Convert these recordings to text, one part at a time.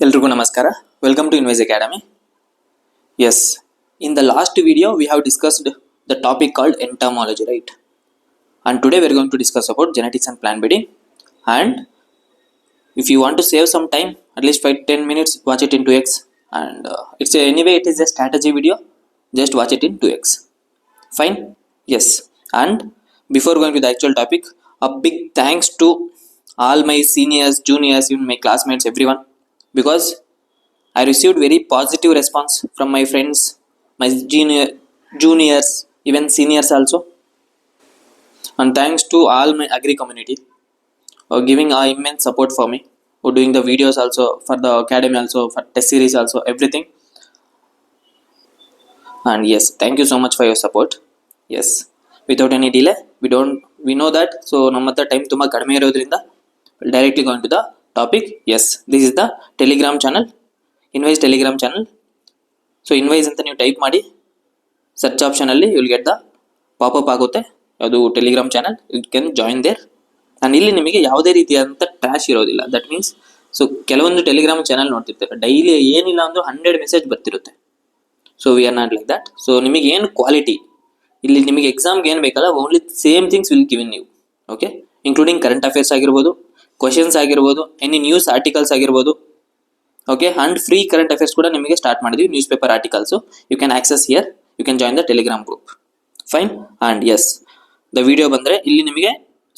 ಎಲ್ರಿಗೂ ನಮಸ್ಕಾರ. Welcome to Invis Academy. Yes, in the last video we have discussed the topic called entomology, right? And today we are going to discuss about genetics and plant breeding. And if you want to save some time, at least 5-10 minutes, watch it in 2x. And anyway it is a strategy video. Just watch it in 2x. Fine? Yes. And before going to the actual topic, a big thanks to all my seniors, juniors, even my classmates, everyone, because I received very positive response from my friends, my juniors, even seniors also. And thanks to all my agri community giving immense support for me, for doing the videos also, for the academy also, for test series also, everything. And yes, thank you so much for your support. Yes, without any delay, we know that, so ನಮ್ಮ ಹತ್ರ time ತುಂಬ ಕಡಿಮೆ ಇರೋದ್ರಿಂದ directly going to the topic. Yes, this is the telegram channel, Invis telegram channel. So Invis ಅಂತ ನೀವು type ಮಾಡಿ search ಆಪ್ಷನಲ್ಲಿ you will get the popup ಆಗುತ್ತೆ, ಅದು Telegram channel. You can join there. ನಾನು ಇಲ್ಲಿ ನಿಮಗೆ ಯಾವುದೇ ರೀತಿಯಾದಂಥ ಟ್ರ್ಯಾಶ್ ಇರೋದಿಲ್ಲ. ದಟ್ ಮೀನ್ಸ್ ಸೊ ಕೆಲವೊಂದು ಟೆಲಿಗ್ರಾಮ್ ಚಾನಲ್ ನೋಡ್ತಿರ್ತಾರೆ, ಡೈಲಿ ಏನಿಲ್ಲ ಅಂದರೂ 100 ಮೆಸೇಜ್ ಬರ್ತಿರುತ್ತೆ. So we are not like that. So ನಿಮಗೆ ಏನು ಕ್ವಾಲಿಟಿ ಇಲ್ಲಿ, ನಿಮಗೆ ಎಕ್ಸಾಮ್ಗೆ ಏನು ಬೇಕಲ್ಲ, only same things will given you. Okay, including current affairs ಆಗಿರ್ಬೋದು, ಕ್ವಶನ್ಸ್ ಆಗಿರ್ಬೋದು, ಎನಿ ನ್ಯೂಸ್ ಆರ್ಟಿಕಲ್ಸ್ ಆಗಿರ್ಬೋದು. Okay, and free current affairs ಕೂಡ ನಿಮಗೆ ಸ್ಟಾರ್ಟ್ ಮಾಡಿದ್ವಿ, newspaper articles. You can access here, you can join the Telegram group. Fine. And yes, the video ಬಂದರೆ ಇಲ್ಲಿ ನಿಮಗೆ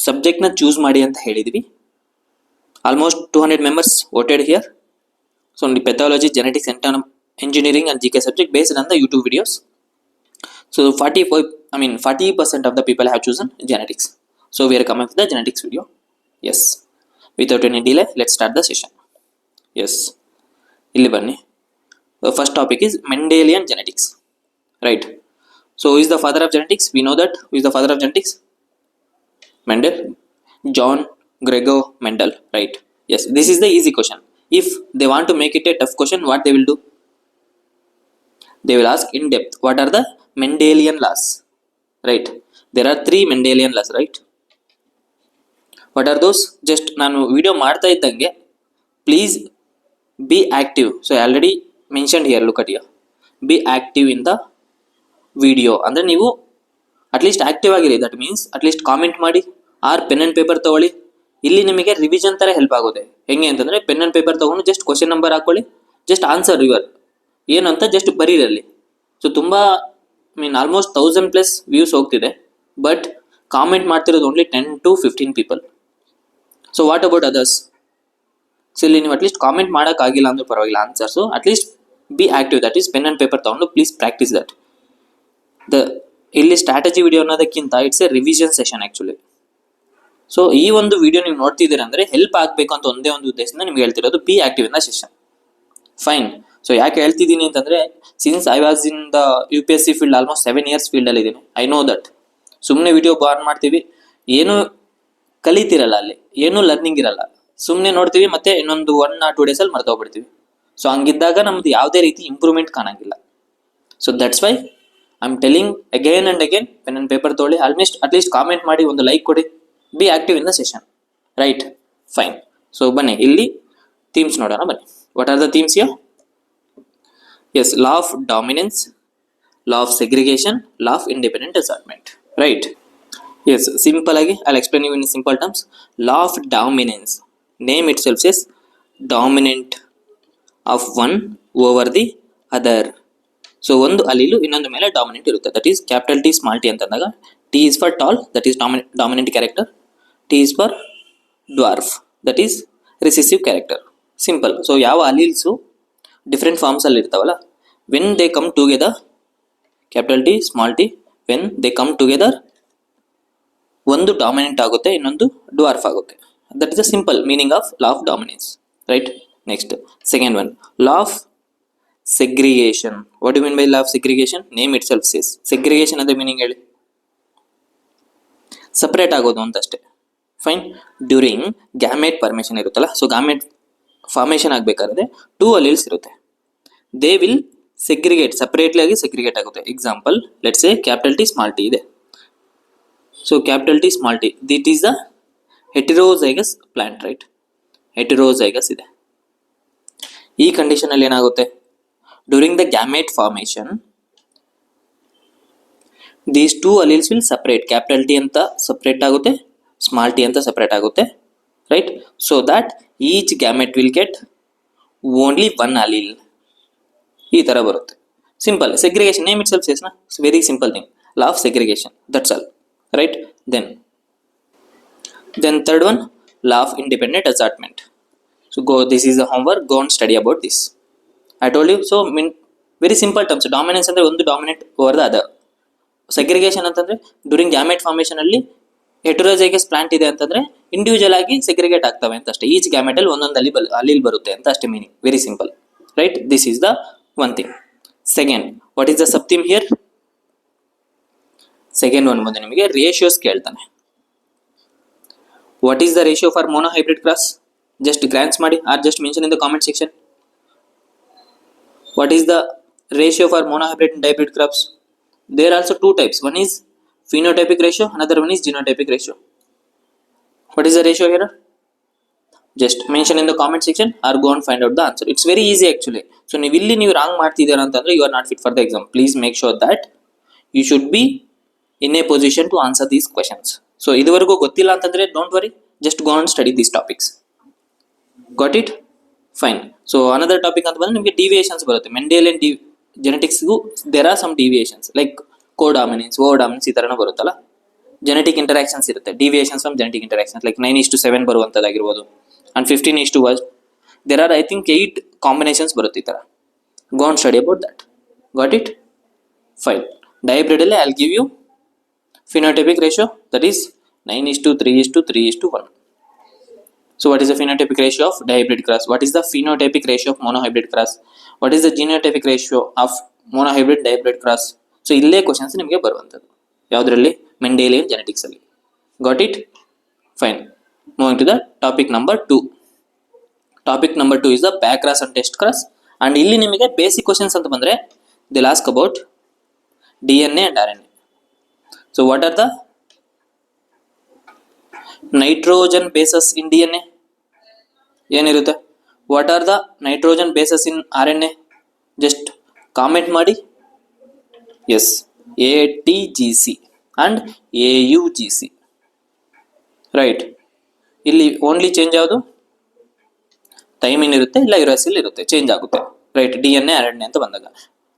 ಸಬ್ಜೆಕ್ಟ್ನ ಚೂಸ್ ಮಾಡಿ ಅಂತ ಹೇಳಿದ್ವಿ. Almost 200 members voted here. So pathology, genetics, engineering and GK subject based on the YouTube videos. So 40% of the people have chosen genetics. So we are coming with the genetics video. Yes, without any delay, let's start the session. Yes, illi banni. The first topic is Mendelian genetics, right? So who is the father of genetics? We know that. Who is the father of genetics? Mendel, John Gregor Mendel, right? Yes, this is the easy question. If they want to make it a tough question, what they will do? They will ask in depth, what are the Mendelian laws, right? There are 3 Mendelian laws, right? What are those? Just ನಾನು video ಮಾಡ್ತಾ ಇದ್ದಂಗೆ please be active. So already mentioned here, look at here, B active in the video. ಅಂದರೆ ನೀವು at least active ಆಗಿರಿ. That means at least comment ಮಾಡಿ, R pen and paper ತೊಗೊಳ್ಳಿ. ಇಲ್ಲಿ ನಿಮಗೆ ರಿವಿಷನ್ ಥರ ಹೆಲ್ಪ್ ಆಗುತ್ತೆ. ಹೆಂಗೆ ಅಂತಂದರೆ, ಪೆನ್ ಆ್ಯಂಡ್ ಪೇಪರ್ ತೊಗೊಂಡು ಜಸ್ಟ್ ಕ್ವಶನ್ ನಂಬರ್ ಹಾಕೊಳ್ಳಿ, ಜಸ್ಟ್ ಆನ್ಸರ್ ಯುವರ್ ಏನು ಅಂತ ಜಸ್ಟ್ ಬರೀರಲ್ಲಿ. ಸೊ ತುಂಬ ಆಲ್ಮೋಸ್ಟ್ 1000+ ವ್ಯೂಸ್ ಹೋಗ್ತಿದೆ, ಬಟ್ ಕಾಮೆಂಟ್ ಮಾಡ್ತಿರೋದು only 10 to 15 people. So what about others? So ಇಲ್ಲಿ ನೀವು ಅಟ್ಲೀಸ್ಟ್ ಕಾಮೆಂಟ್ ಮಾಡೋಕ್ಕಾಗಿಲ್ಲ ಅಂದ್ರೂ ಪರವಾಗಿಲ್ಲ answers. At least B active. That is pen and paper ತೊಗೊಂಡು ಪ್ಲೀಸ್ ಪ್ರಾಕ್ಟೀಸ್ ದಟ್. ಇಲ್ಲಿ ಸ್ಟ್ರಾಟಜಿ ವಿಡಿಯೋ ಅನ್ನೋದಕ್ಕಿಂತ it's A revision session actually. So ಈ ಒಂದು ವಿಡಿಯೋ ನೀವು ನೋಡ್ತಿದ್ದೀರ ಅಂದರೆ ಹೆಲ್ಪ್ ಆಗಬೇಕು ಅಂತ ಒಂದೇ ಒಂದು ಉದ್ದೇಶದಿಂದ ನಿಮ್ಗೆ ಹೇಳ್ತಿರೋದು, B active in the session. Fine. So ಯಾಕೆ ಹೇಳ್ತಿದ್ದೀನಿ ಅಂತಂದರೆ, since I was in the UPSC field, almost 7 years ಫೀಲ್ಡಲ್ಲಿ ಇದ್ದೀನಿ. I know that. ಸುಮ್ಮನೆ ವಿಡಿಯೋ ಆನ್ ಮಾಡ್ತೀವಿ, ಏನೂ ಕಲಿತಿರಲ್ಲ, ಅಲ್ಲಿ ಏನೂ ಲರ್ನಿಂಗ್ ಇರಲ್ಲ. ಸುಮ್ಮನೆ ನೋಡ್ತೀವಿ, ಮತ್ತೆ ಇನ್ನೊಂದು 1 or 2 ಡೇಸಲ್ಲಿ ಮರ್ತೋಗ್ಬಿಡ್ತೀವಿ. ಸೊ ಹಂಗಿದ್ದಾಗ ನಮ್ದು ಯಾವುದೇ ರೀತಿ ಇಂಪ್ರೂವ್ಮೆಂಟ್ ಕಾಣಂಗಿಲ್ಲ. So that's why I am telling again and again, pen and paper ತೊಗೊಳ್ಳಿ, ಅಟ್ಲೀಸ್ಟ್ ಕಾಮೆಂಟ್ ಮಾಡಿ, ಒಂದು ಲೈಕ್ ಕೊಡಿ, be active in the session, right? Fine. So ಬನ್ನಿ ಇಲ್ಲಿ ಥೀಮ್ಸ್ ನೋಡೋಣ. ಬನ್ನಿ, what are the themes here? Yes, law of dominance, law of segregation, law of independent assortment, right? Yes, simple agi I'll explain you in simple terms. Law of dominance, name itself says dominant of one over the other. So ಒಂದು ಅಲ್ಲಿಲು ಇನ್ನೊಂದು ಮೇಲೆ dominant ಇರುತ್ತೆ. That is capital T small t ಅಂತಂದಾಗ, T is for tall, that is dominant character. T is for dwarf, that is recessive character. Simple. So ಯಾವ alleles different forms ಅಲ್ಲಿ ಇರ್ತಾವಲ್ಲ, when they come together, capital T small t, when they come together, ಒಂದು dominant ಆಗುತ್ತೆ, ಇನ್ನೊಂದು dwarf ಆಗುತ್ತೆ. That is the simple meaning of law of dominance, right? Next second one, law of segregation. What you mean by law of segregation? Name itself says. Segregation ಅದೇ meaning ಹೇಳಿ, separate ಆಗೋದು ಅಂತಷ್ಟೇ. Fine. During gamete formation ಇರುತ್ತಲ್ಲ, so gamete formation ಆಗಬೇಕಾದ್ರೆ 2 alleles ಇರುತ್ತೆ. They will segregate, separately ಆಗಿ segregate ಆಗುತ್ತೆ. Example, let's say capital T small t ಇದೆ. So capital T small t, that is the heterozygous plant, right? Heterozygous ಇದೆ. ಈ condition ಅಲ್ಲಿ ಏನಾಗುತ್ತೆ, during the gamete formation these two alleles will separate, capital T ಅಂತ separate ಆಗುತ್ತೆ, small T ಅಂತ separate ಆಗುತ್ತೆ, right. So that each gamete will get only one allele, ಈ ತರ ಬರುತ್ತೆ. Simple segregation, name itself says ನಾ, it's very simple thing, law of segregation, that's all, right. Then third one, law of independent assortment. So this is the homework, go and study about this. I told you, so very simple terms. Dominance ಅಂದ್ರೆ ಒಂದು dominant over the other. Segregation ಅಂತಂದ್ರೆ during gamete formation ಅಲ್ಲಿ ಹೆಟೆರೋಜೈಗಸ್ plant ಇದೆ ಅಂತಂದ್ರೆ individual ಆಗಿ segregate ಆಗ್ತವೆ ಅಂತ ಅಷ್ಟೇ. ಈಚ್ ಗ್ಯಾಮೆಟ್ ಅಲ್ಲಿ ಒಂದೊಂದು ಅಲೀಲ್ ಬರುತ್ತೆ ಅಂತ ಅಷ್ಟೇ meaning. Very simple, right. This is the one thing. Second, what is the sub theme here? Second one ಬಂದು ನಿಮಗೆ ರೇಷಿಯೋಸ್ ಕೇಳ್ತಾನೆ. What is the ratio for monohybrid cross? Just glance ಮಾಡಿ or just mention in the comment section. What is the ratio for monohybrid and dihybrid crops? There are also two types. One is phenotypic ratio, another one is genotypic ratio. What is the ratio here? Just mention in the comment section or go and find out the answer. It's very easy actually. So ನೀವು ಇಲ್ಲಿ ನೀವು wrong ಮಾಡ್ತಿದ್ದೀರಾ ಅಂತಂದ್ರೆ you are not fit for the exam. Please make sure that you should be in a position to answer these questions. So ಇದುವರೆಗೂ ಗೊತ್ತಿಲ್ಲ ಅಂತಂದ್ರೆ don't worry, just go and study these topics. Got it? Fine. So another topic ಅಂತ ಬಂದ್ರೆ ನಿಮಗೆ deviations ಬರುತ್ತೆ. Mendelian ಜೆನೆಟಿಕ್ಸ್ಗೂ there are some deviations like codominance, ಓಡಾಮಿನೆನ್ಸ್ ಈ ತರನೂ ಬರುತ್ತಲ್ಲ. ಜೆನೆಟಿಕ್ ಇಂಟರಾಕ್ಷನ್ಸ್ ಇರುತ್ತೆ, deviations from genetic interactions like 9:7 ಬರುವಂಥದ್ದಾಗಿರ್ಬೋದು and 15:1. There are I think 8 combinations ಬರುತ್ತೆ ಈ ಥರ. Go and study about that. Got it? Fine. Dihybrid ಅಲ್ಲಿ I will give you phenotypic ratio, that is 9:3:3:1. So what is the phenotypic ratio of dihybrid cross? What is the phenotypic ratio of monohybrid cross? What is the genotypic ratio of monohybrid dihybrid cross? So ಇಲ್ಲೇ questions ನಿಮಗೆ ಬರುವಂಥದ್ದು ಯಾವುದರಲ್ಲಿ? Mendelian genetics ಅಲ್ಲಿ. Got it? Fine. Moving to the topic number 2. Topic number 2 is the back cross and test cross. And ಇಲ್ಲಿ ನಿಮಗೆ basic questions ಅಂತ ಬಂದ್ರೆ they ask about DNA and RNA. So what are the nitrogen bases in DNA? ಏನಿರುತ್ತೆ? What are the nitrogen bases in RNA? Just comment ಮಾಡಿ. Yes, ATGC and AUGC. Right. ಇಲ್ಲಿ only change ಯಾವುದು? Thymine ಇರುತ್ತೆ, ಇಲ್ಲ uracil ಇರುತ್ತೆ, change ಆಗುತ್ತೆ. Right. DNA RNA ಅಂತ ಬಂದಾಗ.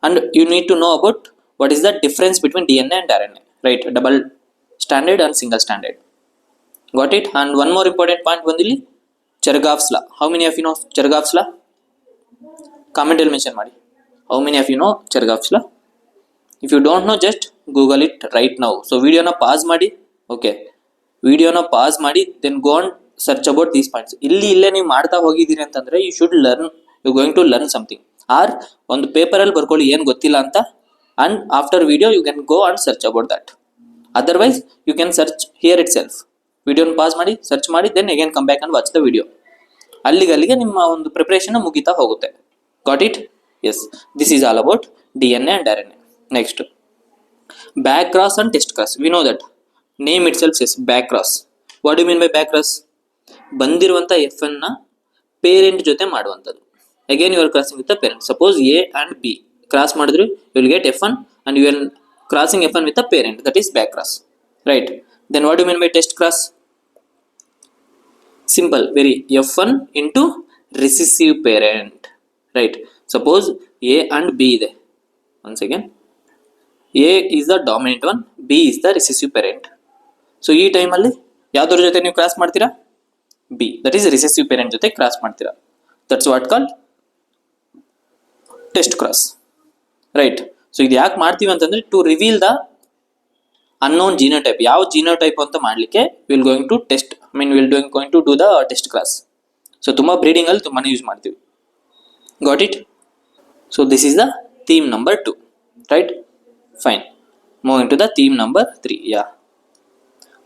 And you need to know about what is the difference between DNA and RNA. Right, double stranded and single stranded. Got it? And one more important point ಬಂದಿಲ್ಲಿ Chargaff's law. How many of you know Chargaff's law? Comment ಅಲ್ಲಿ mention ಮಾಡಿ. How many of you know Chargaff's law? If you don't know, just Google it right now. So video na pause ಮಾಡಿ. Okay, video na pause ಮಾಡಿ, then go and search about these points. ಇಲ್ಲೇ ನೀವು ಮಾಡ್ತಾ ಹೋಗಿದ್ದೀರಿ ಅಂತಂದ್ರೆ you should learn, you going to learn something. Or ಒಂದು paper ಅಲ್ಲಿ ಬರ್ಕೊಳ್ಳಿ ಏನು ಗೊತ್ತಿಲ್ಲ ಅಂತ. And after video you can go and search about that. Otherwise you can search here itself. Video pause ಮಾಡಿ, search ಮಾಡಿ, then again come back and watch the video. ಅಲ್ಲಿಗೆ ನಿಮ್ಮ ಒಂದು ಪ್ರಿಪರೇಷನ್ ಮುಗಿತಾ ಹೋಗುತ್ತೆ. Got it? Yes, this is all about DNA and RNA. Next, back cross and test cross. We know that name itself says back cross. What do you mean by back cross? ಬಂದಿರುವಂತ FN ನ parent ಜೊತೆ ಮಾಡುವಂತದ್ದು. Again you are crossing with the parent. Suppose A and B cross ಮಾಡಿದ್ರು you will get F1 and you are crossing F1 with the parent, that is back cross, right? Then what do you mean by test cross? Simple, very. F1 into recessive parent, right? Suppose A and B ಇದೆ. Once again, A is the dominant one, B is the recessive parent. So ಈ time ಅಲ್ಲಿ ಯಾವ್ದ್ರ ಜೊತೆ ನೀವು cross ಮಾಡ್ತೀರಾ? B, that is recessive parent ಜೊತೆ cross ಮಾಡ್ತೀರಾ. That's what called test cross. Right. So ಇದು ಯಾಕೆ ಮಾಡ್ತೀವಿ ಅಂತಂದ್ರೆ to reveal the unknown genotype. ಯಾವ ಜೀನೋಟೈಪ್ ಅಂತ ಮಾಡ್ಲಿಕ್ಕೆ will going to test, going to do the test class. So ತುಂಬಾ ಬ್ರೀಡಿಂಗ್ ಅಲ್ಲಿ ತುಂಬಾನೇ ಯೂಸ್ ಮಾಡ್ತೀವಿ. Got it? So this is the theme number 2, right? Fine. Moving to the theme number 3. Yeah,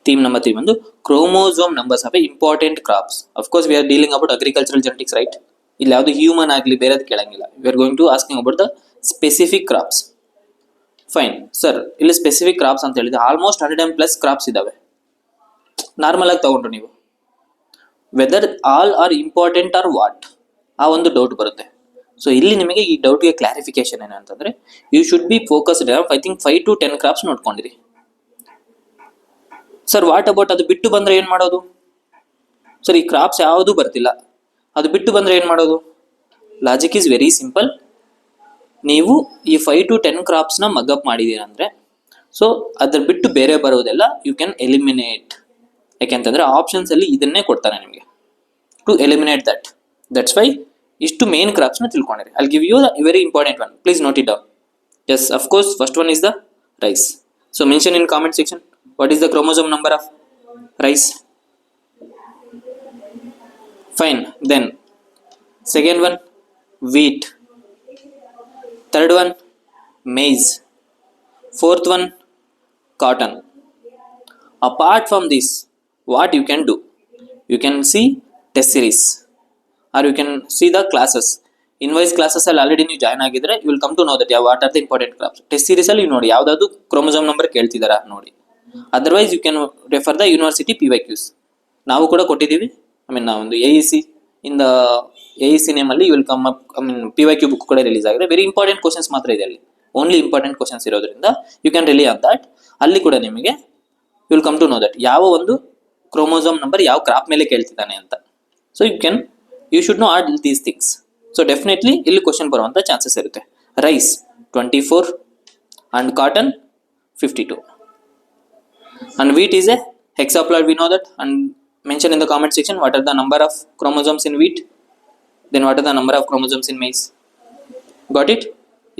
theme number 3 ಬಂದು chromosome numbers of important crops. Of course we are dealing about agricultural genetics, right? ಇಲ್ಲಿ ಯಾವುದು human ಆಗಲಿ ಬೇರೆದು ಕೇಳಂಗಿಲ್ಲ. We are going to asking about the specific crops. Fine sir, ಇಲ್ಲಿ specific crops ಅಂತ ಹೇಳಿದ್ರೆ almost 100+ crops ಇದಾವೆ. ನಾರ್ಮಲ್ ಆಗಿ ತಗೊಂಡ್ರು ನೀವು whether all are important or what, ಆ ಒಂದು ಡೌಟ್ ಬರುತ್ತೆ. ಸೊ ಇಲ್ಲಿ ನಿಮಗೆ ಈ ಡೌಟ್ಗೆ ಕ್ಲಾರಿಫಿಕೇಶನ್ ಏನಂತಂದ್ರೆ you should be focused I think 5 to 10 crops ನೋಡ್ಕೊಂಡಿರಿ. ಸರ್ ವಾಟ್ ಅಬೌಟ್ ಅದು ಬಿಟ್ಟು ಬಂದ್ರೆ ಏನ್ ಮಾಡೋದು? ಸರ್ ಈ ಕ್ರಾಪ್ಸ್ ಯಾವುದು ಬರ್ತಿಲ್ಲ, ಅದು ಬಿಟ್ಟು ಬಂದ್ರೆ ಏನ್ ಮಾಡೋದು? Logic is very simple. ನೀವು ಈ 5 to 10 ಕ್ರಾಪ್ಸ್ನ ಮಗಪ್ ಮಾಡಿದೀರಂದ್ರೆ ಸೊ ಅದ್ರ ಬಿಟ್ಟು ಬೇರೆ ಬರೋದೆಲ್ಲ ಯು ಕ್ಯಾನ್ ಎಲಿಮಿನೇಟ್. ಯಾಕೆಂತಂದ್ರೆ ಆಪ್ಷನ್ಸ್ ಅಲ್ಲಿ ಇದನ್ನೇ ಕೊಡ್ತಾನೆ ನಿಮಗೆ to eliminate that. That's why ಇಷ್ಟು ಮೇನ್ ಕ್ರಾಪ್ಸ್ನ ತಿಳ್ಕೊಂಡಿರಿ. I give you very important one, please note it down. Yes, of course first one is the rice. So mention in comment section what is the chromosome number of rice. Fine. Then second one wheat, third one maize, fourth one cotton. Apart from this, what you can do, you can see test series or you can see the classes. Invoice classes ಅಲ್ಲಿ already ನೀವು join ಆಗಿದ್ರೆ you will come to know that what are the important crops. Test series ಅಲ್ಲಿ ನೋಡಿ ಯಾವ್ದಾದ್ರು chromosome number ಕೇಳ್ತಿದಾರಾ ನೋಡಿ. Otherwise you can refer the university PYQs. ನಾವು ಕೂಡ ಕೊಟ್ಟಿದ್ದೀವಿ. ಐ ಮೀನ್ ನಾವೊಂದು AEC ಇನ್ ದ AEC ನೇಮಲ್ಲಿ you will come up. I mean PYQ book ಕೂಡ ರಿಲೀಸ್ ಆಗಿದೆ. ವೆರಿ ಇಂಪಾರ್ಟೆಂಟ್ ಕ್ವಶನ್ಸ್ ಮಾತ್ರ ಇದೆ ಅಲ್ಲಿ, ಓನ್ಲಿ ಇಂಪಾರ್ಟೆಂಟ್ ಕ್ವಶನ್ಸ್ ಇರೋದ್ರಿಂದ you can rely on that. ಅಲ್ಲಿ ಕೂಡ ನಿಮಗೆ you will come to know that ಯಾವ ಒಂದು ಕ್ರೋಮೋಸೋಮ್ ನಂಬರ್ ಯಾವ ಕ್ರಾಪ್ ಮೇಲೆ ಕೇಳ್ತಿದ್ದಾನೆ ಅಂತ. So you should no all these things. So definitely ಇಲ್ಲಿ ಕ್ವಶನ್ ಬರುವಂಥ ಚಾನ್ಸಸ್ ಇರುತ್ತೆ. Rice 24 and cotton 52. And wheat is a hexaploid, we know that, and mention in the comment section what are the number of chromosomes in wheat, then what are the number of chromosomes in maize. Got it?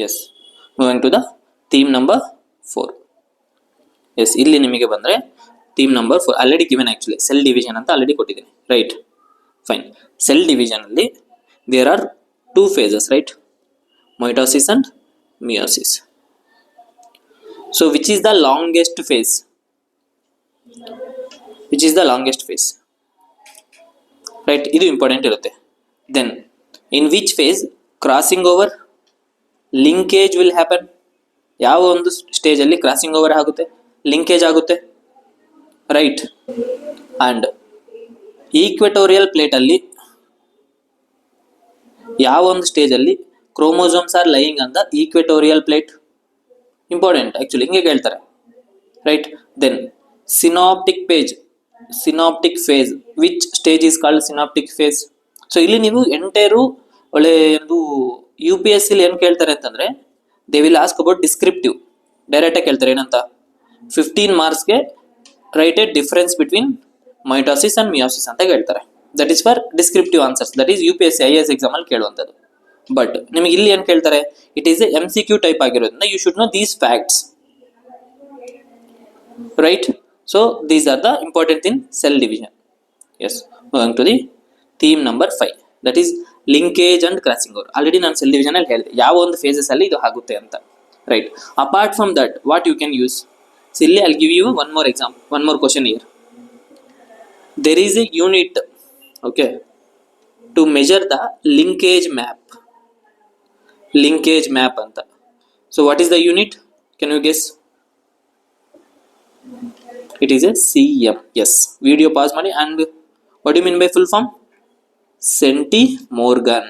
Yes. Moving to the theme number 4. Yes, ಇಲ್ಲಿ ನಿಮಗೆ ಬಂದ್ರೆ theme number 4 already given, actually cell division ಅಂತ already ಕೊಟ್ಟಿದ್ದೀನಿ, right? Fine. Cell division ಅಲ್ಲಿ there are two phases, right? Mitosis and meiosis. So which is the longest phase? Which is the longest phase, right? ಇದು important ಇರುತ್ತೆ. Then in which phase crossing over linkage will happen? ಯಾವ ಒಂದು stage ಅಲ್ಲಿ crossing over ಆಗುತ್ತೆ, linkage ಆಗುತ್ತೆ, right? And equatorial plate ಅಲ್ಲಿ ಯಾವ ಒಂದು ಸ್ಟೇಜ್ ಅಲ್ಲಿ chromosomes are lying on the equatorial plate? Important actually, ಹಿಂಗೆ ಕೇಳ್ತಾರೆ, right? Then synoptic phase, which stage is called synoptic phase? So ಇಲ್ಲಿ ನೀವು ಎಂಟೈರು ಒಳ್ಳೆ ಒಂದು UPSC ಏನು ಕೇಳ್ತಾರೆ ಅಂತಂದ್ರೆ they will ask about descriptive. Direct ಆಗಿ ಕೇಳ್ತಾರೆ ಏನಂತ, 15 ಮಾರ್ಕ್ಸ್ಗೆ write a difference between mitosis and meiosis ಅಂತ ಹೇಳ್ತಾರೆ. That is for descriptive answers. That is UPSC IAS exam ಅಲ್ಲಿ ಕೇಳುವಂಥದ್ದು. ಬಟ್ ನಿಮಗೆ ಇಲ್ಲಿ ಏನು ಕೇಳ್ತಾರೆ, it is a MCQ type ಆಗಿರೋದ್ರಿಂದ you should know these facts, right? So these are the important in cell division. Yes, going to the theme number 5, that is linkage and crossing over. Already ನಾನು cell division ಅಲ್ಲಿ ಹೇಳಿದೆ ಯಾವ ಒಂದು phases ಅಲ್ಲಿ ಇದು ಆಗುತ್ತೆ ಅಂತ, right? Apart from that, what you can use? So ಇಲ್ಲಿ I'll give you one more example, one more question here. There is a unit, okay, to measure the linkage map. Linkage map ಅಂತ. So what is the unit? Can you guess? It is a cm. Yes, video pause ಮಾಡಿ. And what do you mean by full form? Centimorgan.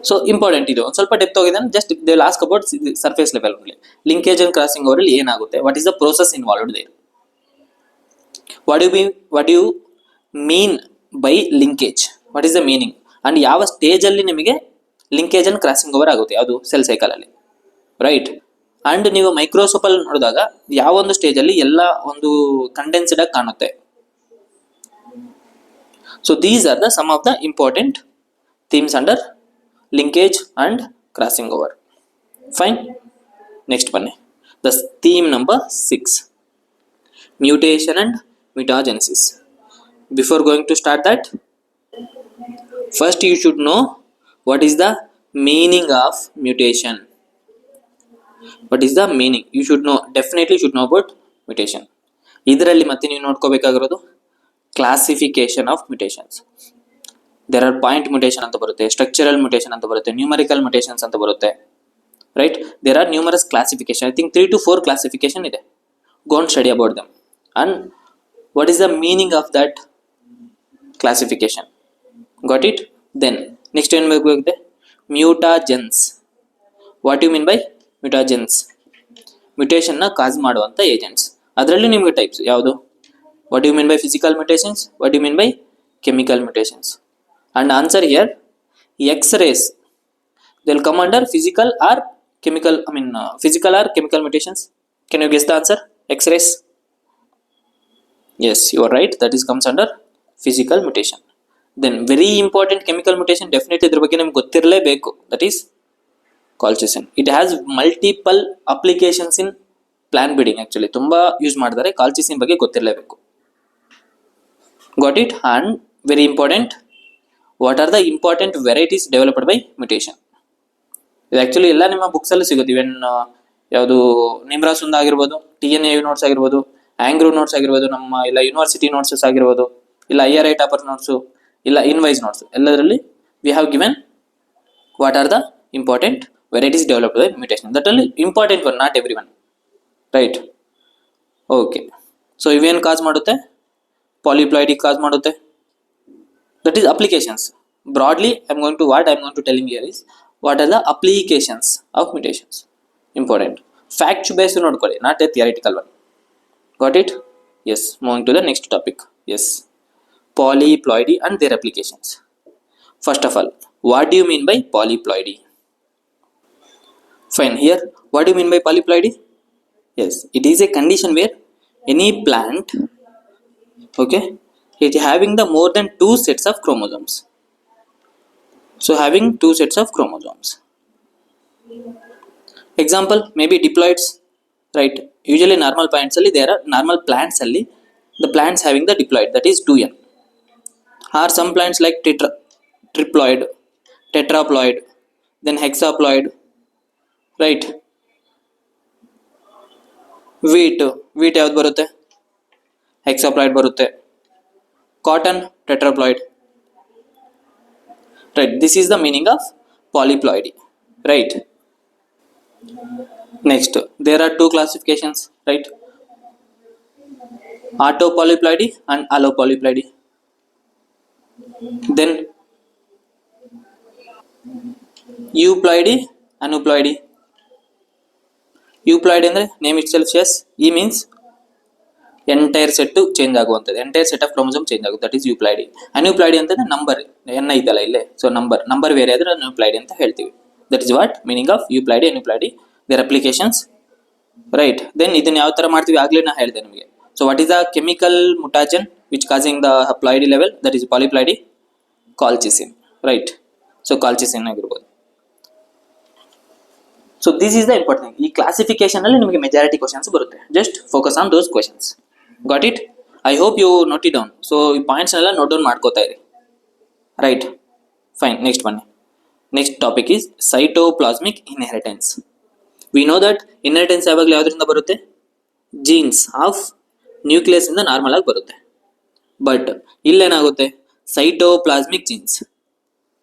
So important ಇದು ಒಂದು ಸ್ವಲ್ಪ depth ಹೋಗಿದೆ, just they will ask about surface level only. Linkage and crossing over ಅಲ್ಲಿ ಏನಾಗುತ್ತೆ, what is the process involved there? What do you mean by linkage? What is the meaning? And ಯಾವ stage ಅಲ್ಲಿ ನಿಮಗೆ linkage and crossing over ಆಗುತ್ತೆ, ಯಾವುದು cell cycle ಅಲ್ಲಿ, right? And ನೀವು microscope ಅಲ್ಲಿ ನೋಡಿದಾಗ ಯಾವ ಒಂದು ಸ್ಟೇಜ್ ಅಲ್ಲಿ ಎಲ್ಲ ಒಂದು ಕಂಡೆನ್ಸ್ಡ್ ಆಗಿ ಕಾಣುತ್ತೆ. So these are the some of the important themes under linkage and crossing over. Fine, next ಬನ್ನಿ, the theme number 6, mutation and mutagenesis. Before going to start that, first you should know what is the meaning of mutation. What is the meaning? You should know, definitely should know about mutation. ಇದರಲ್ಲಿ ಮತ್ತೆ ನೀವು ನೋಡ್ಕೋಬೇಕಾಗಿರೋದು classification of mutations. There are point mutation ಅಂತ ಬರುತ್ತೆ, structural mutation ಅಂತ ಬರುತ್ತೆ, numerical mutations ಅಂತ ಬರುತ್ತೆ, right? There are numerous classification. I think 3 to 4 classification ಇದೆ. Go and study about them and what is the meaning of that classification. Got it? Then next ಏನು ಬೇಕಾಗುತ್ತೆ? Mutagens. What you mean by mutagens? ಮ್ಯೂಟೇಷನ್ನ cause ಮಾಡುವಂಥ agents. ಅದರಲ್ಲಿ ನಿಮಗೆ types ಯಾವುದು? What you mean by physical mutations? What you mean by chemical mutations? And answer here, X-rays. They'll come under physical or chemical, physical or chemical mutations. Can you guess the answer? X-rays. Yes, you are right. That is comes under physical mutation. Then very important chemical mutation, definitely ಇದ್ರ ಬಗ್ಗೆ ನಿಮ್ಗೆ ಗೊತ್ತಿರಲೇಬೇಕು. That is colchicine. It has multiple applications in plant breeding. Actually ತುಂಬಾ use ಮಾಡಿದ್ದಾರೆ. colchicine ಬಗ್ಗೆ ಗೊತ್ತಿರಲೇಬೇಕು. Got it? And very important, what are the important varieties developed by mutation? ಇದು actually ಎಲ್ಲ ನಿಮ್ಮ ಬುಕ್ಸಲ್ಲೂ ಸಿಗುತ್ತೆ. ಇವನ್ ಯಾವುದು ನಿಮ್ರಾಸ್ ಒಂದು ಆಗಿರ್ಬೋದು, TNA ನೋಟ್ಸ್ ಆಗಿರ್ಬೋದು, ಆಂಗ್ರೂ ನೋಟ್ಸ್ ಆಗಿರ್ಬೋದು, ನಮ್ಮ ಇಲ್ಲ ಯೂನಿವರ್ಸಿಟಿ ನೋಟ್ಸಸ್ ಆಗಿರ್ಬೋದು, ಇಲ್ಲ IRI ಟಾಪರ್ ನೋಟ್ಸು, ಇಲ್ಲ ಇನ್ವೈಸ್ ನೋಟ್ಸ್, ಎಲ್ಲದರಲ್ಲಿ we have given what are the important varieties developed by mutation. That ಅಲ್ಲಿ important one, not every one, right? Okay. So ಇವೇನು ಕಾಸ್ ಮಾಡುತ್ತೆ? ಪಾಲಿಪ್ಲಾಯ್ಡಿ ಕಾಸ್ ಮಾಡುತ್ತೆ. That is applications. Broadly, I'm going to telling here is what are the applications of mutations. Important. Fact based nodಕೊಳ್ಳಿ, not a theoretical one. Got it? Yes. Moving to the next topic. Yes. Polyploidy and their applications. First of all, what do you mean by polyploidy? Fine. Here, what do you mean by polyploidy? Yes, it is a condition where any plant, okay, it having the more than 2 sets of chromosomes. So having 2 sets of chromosomes. Example, maybe diploids, right? Usually normal plants alli there are normal plants alli the plants having the diploid, that is 2n. Or some plants like triploid, tetraploid, then hexaploid, right? Wheat ಯಾವ್ದು ಬರುತ್ತೆ? hexaploid ಬರುತ್ತೆ. Cotton, tetraploid, right? This is the meaning of polyploidy, right? Next, there are 2 classifications, right? Autopolyploidy and allopolyploidy. Then euploidy, aneuploidy. euploidy ಅಂದ್ರೆ name itself says, e means entire set change ಆಗುವಂಥದ್ದು, entire set of chromosome change ಆಗುತ್ತೆ, that is euploidy. Aneuploidy ಅಂತಂದ್ರೆ number N ಐತಲ್ಲ ಇಲ್ಲೇ, so number ಬೇರೆ ಆದ್ರೆ aneuploidy ಅಂತ ಹೇಳ್ತೀವಿ. That is what meaning of euploidy, aneuploidy, their applications, right? Then ಇದನ್ನ ಯಾವ ತರ ಮಾಡ್ತೀವಿ ಆಗ್ಲೇ ನಾ ಹೇಳಿದೆ ನಿಮಗೆ. So what is the chemical mutagen which causing the ploidy level? That is polyploidy, colchicine, right? So colchicine ಆಗಿರ್ಬೋದು. So this is the important. ಈ ಕ್ಲಾಸಿಫಿಕೇಶನ್ ಅಲ್ಲಿ ನಿಮಗೆ ಮೆಜಾರಿಟಿ ಕ್ವಶನ್ಸ್ ಬರುತ್ತೆ. Just focus on those questions. Got it? I hope you note it down. So ಈ points ಎಲ್ಲ note down ಮಾಡ್ಕೋತಾ ಇರಿ, right? Fine. Next ಬನ್ನಿ. Next topic is cytoplasmic inheritance. We know that inheritance ಯಾವಾಗಲೂ ಯಾವ್ದ್ರಿಂದ ಬರುತ್ತೆ? Genes of nucleus ಇಂದ normal ಆಗಿ ಬರುತ್ತೆ. ಬಟ್ ಇಲ್ಲೇನಾಗುತ್ತೆ? ಸೈಟೋಪ್ಲಾಸ್ಮಿಕ್ ಜೀನ್ಸ್,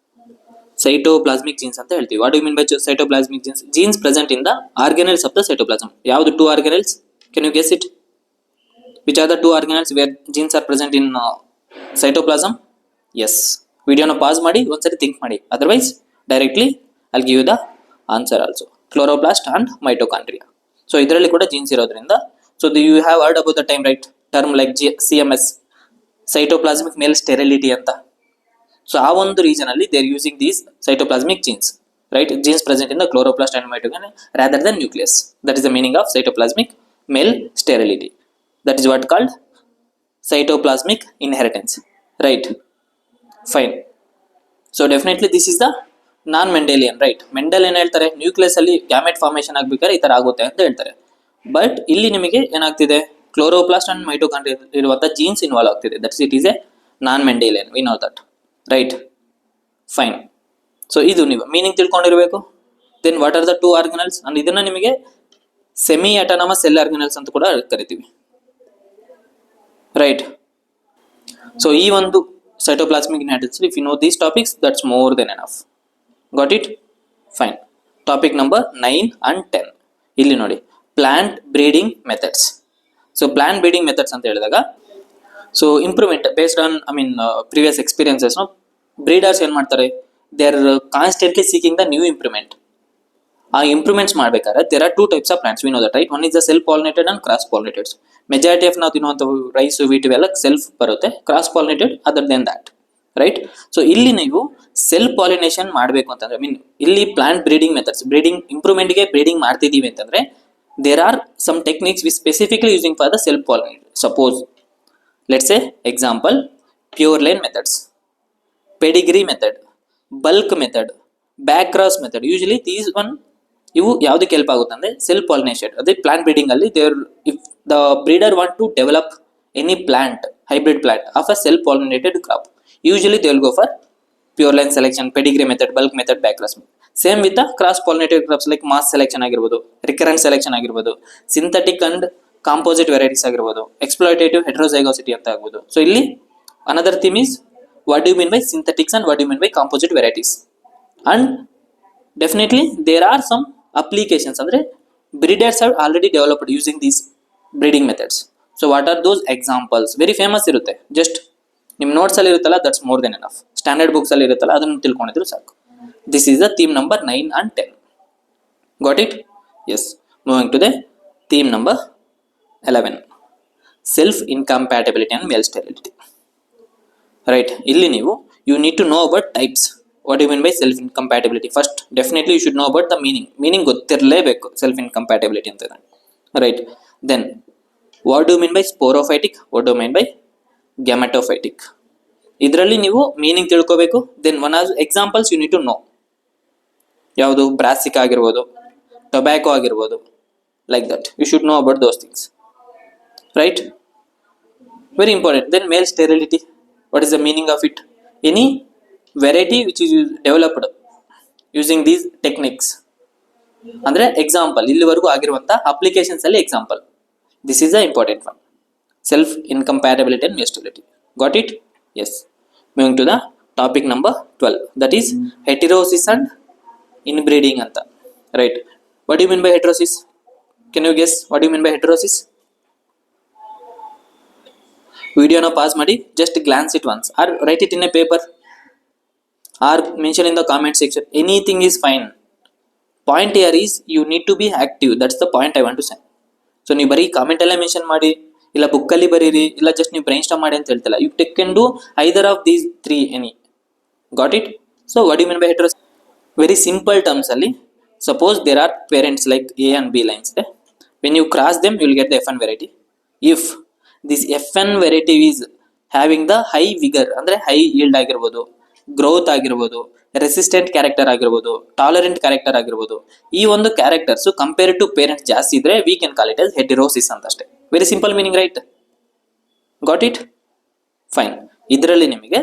ಸೈಟೋಪ್ಲಾಸ್ಮಿಕ್ ಜೀನ್ಸ್ ಅಂತ ಹೇಳ್ತೀವಿ. What you mean by cytoplasmic genes? Genes present in the organelles of the cytoplasm. ಯಾವುದು 2 organelles? Can you guess it? Which are the 2 organelles where genes are present in cytoplasm? Yes. ವಿಡಿಯೋನ pause ಮಾಡಿ ಒಂದ್ಸರಿ think ಮಾಡಿ, otherwise directly I'll give you the answer also. Chloroplast and mitochondria. So ಇದರಲ್ಲಿ ಕೂಡ genes ಇರೋದ್ರಿಂದ, so you have heard about the time, right? Term like CMS, cytoplasmic male sterility ಅಂತ. So ಆ ಒಂದು ರೀಸನ್ ಅಲ್ಲಿ they are using these cytoplasmic genes, right? Genes present in the chloroplast and mitochondria rather than nucleus. That is the meaning of cytoplasmic male sterility. That is what called cytoplasmic inheritance, right? Fine. So definitely this is the non-Mendelian, right? Mendel ಏನು ಹೇಳ್ತಾರೆ? Nucleus ಅಲ್ಲಿ gamete formation ಆಗ್ಬೇಕಾದ್ರೆ ಈ ತರ ಆಗುತ್ತೆ ಅಂತ ಹೇಳ್ತಾರೆ. But ಇಲ್ಲಿ ನಿಮಗೆ ಏನಾಗ್ತಿದೆ? ಕ್ಲೋರೋಪ್ಲಾಸ್ಟ್ ಅಂಡ್ ಮೈಟೋಕಾಂಡ್ರಿಯಾ ಇರುವಂತ ಜೀನ್ಸ್ ಇನ್ವಾಲ್ವ್ ಆಗ್ತಿದೆ. That's it is a non-Mendelian. We know that, right? Fine. So ಇದು ನೀವು ಮೀನಿಂಗ್ ತಿಳ್ಕೊಂಡಿರ್ಬೇಕು. Then what are the 2 organelles? And ಇದನ್ನ ನಿಮಗೆ ಸೆಮಿ ಅಟಾನಮಸ್ ಸೆಲ್ ಆರ್ಗನಲ್ಸ್ ಅಂತ ಕೂಡ ಕರಿತೀವಿ, ರೈಟ್? ಸೊ ಈ ಒಂದು cytoplasmic inheritance, if you know these topics, that's more than enough. Got it? Fine. Topic number 9 and 10. ಇಲ್ಲಿ ನೋಡಿ, plant breeding methods. So plant breeding methods ಅಂತ ಹೇಳಿದಾಗ, so improvement based on previous experiences, breeders ಏನ್ ಮಾಡ್ತಾರೆ? They are constantly seeking the new improvement. ಆ improvements ಮಾಡ್ಬೇಕಾದ್ರೆ there are 2 types of plants, we know that right. One is the self pollinated and cross pollinated. Majority of ನಾವು ತಿನ್ನುವಂಥ rice wheat ಇವೆಲ್ಲ self ಬರುತ್ತೆ, cross pollinated other than that, right. So ಇಲ್ಲಿ ನೀವು self pollination ಮಾಡಬೇಕು ಅಂತಂದ್ರೆ mean ಇಲ್ಲಿ plant breeding methods, breeding ಇಂಪ್ರೂವ್ಮೆಂಟ್ಗೆ ಬ್ರೀಡಿಂಗ್ ಮಾಡ್ತಿದ್ದೀವಿ ಅಂತಂದ್ರೆ there are some techniques we specifically using for the self pollinated. Suppose let's a example, pure line methods, pedigree method, bulk method, back cross method. Usually these one ಇವು ಯಾವುದಕ್ಕೆ help ಆಗುತ್ತೆ ಅಂದ್ರೆ self pollination. ಅದೇ plant breeding ಅಲ್ಲಿ there if the breeder want to develop any plant, hybrid plant of a self pollinated crop, usually they will go for pure line selection, pedigree method, bulk method, back cross. Same with the cross pollinated crops like mass selection ಆಗಿರ್ಬೋದು, recurrent selection ಆಗಿರ್ಬೋದು, synthetic and composite varieties ಆಗಿರ್ಬೋದು, exploitative heterozygosity ಅಂತ ಆಗ್ಬೋದು. So ಇಲ್ಲಿ another theme is what do you mean by synthetics and what do you mean by composite varieties. And definitely there are some applications ಅಂದ್ರೆ breeders have already developed using these breeding methods. So what are those examples? Very famous ಇರುತ್ತೆ, just ನಿಮ್ಮ notes ಅಲ್ಲಿ ಇರುತ್ತಲ್ಲ, that's more than enough. Standard books ಅಲ್ಲಿ ಇರುತ್ತಲ್ಲ, ಅದನ್ನು ತಿಳ್ಕೊಂಡಿದ್ರು ಸಾಕು. This is the theme number 9 and 10. Got it? Yes. Moving to the theme number 11, self incompatibility and male sterility. Right, ಇಲ್ಲಿ ನೀವು you need to no about types. What you mean by self incompatibility? First definitely you should know about the meaning ಗೊತ್ತಿರಲೇಬೇಕು self incompatibility ಅಂತ, right. Then what do mean by sporophytic, what do mean by gametophytic? ಇದರಲ್ಲಿ ನೀವು meaning ತಿಳ್ಕೋಬೇಕು. Then one of examples you need to know. ಯಾವುದು? Brassica ಆಗಿರ್ಬೋದು, tobacco ಆಗಿರ್ಬೋದು, like that you should know about those things, right. Very important. Then male sterility, what is the meaning of it? Any variety which is developed using these techniques. ಅಂದ್ರೆ example, ಇಲ್ಲಿವರೆಗೂ ಆಗಿರುವಂತ applications ಅಲ್ಲಿ example. This is the important one, self incompatibility and male sterility. Got it? Yes. Moving to the topic number 12, that is heterosis and inbreeding ಅಂತ, right. What you mean by heterosis? Can you guess what you mean by heterosis? ವಿಡಿಯೋನ pause ಮಾಡಿ just glance it once or write it in a paper or mention in the comment section. Anything is fine. Point here is you need to be active. That's the point I want to say. So ನೀವು ಬರೀ comment ಅಲ್ಲೇ mention ಮಾಡಿ, ಇಲ್ಲ ಬುಕ್ಕಲ್ಲಿ ಬರೀರಿ, ಇಲ್ಲ just ನೀವು brain storm ಮಾಡಿ ಅಂತ ಹೇಳ್ತಿಲ್ಲ. You take can do either of these 3 any. Got it? So what you mean by heterosis? Very simple terms ಅಲ್ಲಿ, suppose there are parents like A and B lines. When you cross them you will get the FN variety. If this FN variety is having the high vigour, ಅಂದ್ರೆ high yield ಆಗಿರ್ಬೋದು, growth ಆಗಿರ್ಬೋದು, resistant character ಆಗಿರ್ಬೋದು, tolerant character ಆಗಿರ್ಬೋದು, ಈ ಒಂದು characters compare to parents ಜಾಸ್ತಿ ಇದ್ರೆ we can call it as heterosis ಅಂತ ಅಷ್ಟೇ. Very simple meaning, right? Got it? Fine. ಇದರಲ್ಲಿ ನಿಮಗೆ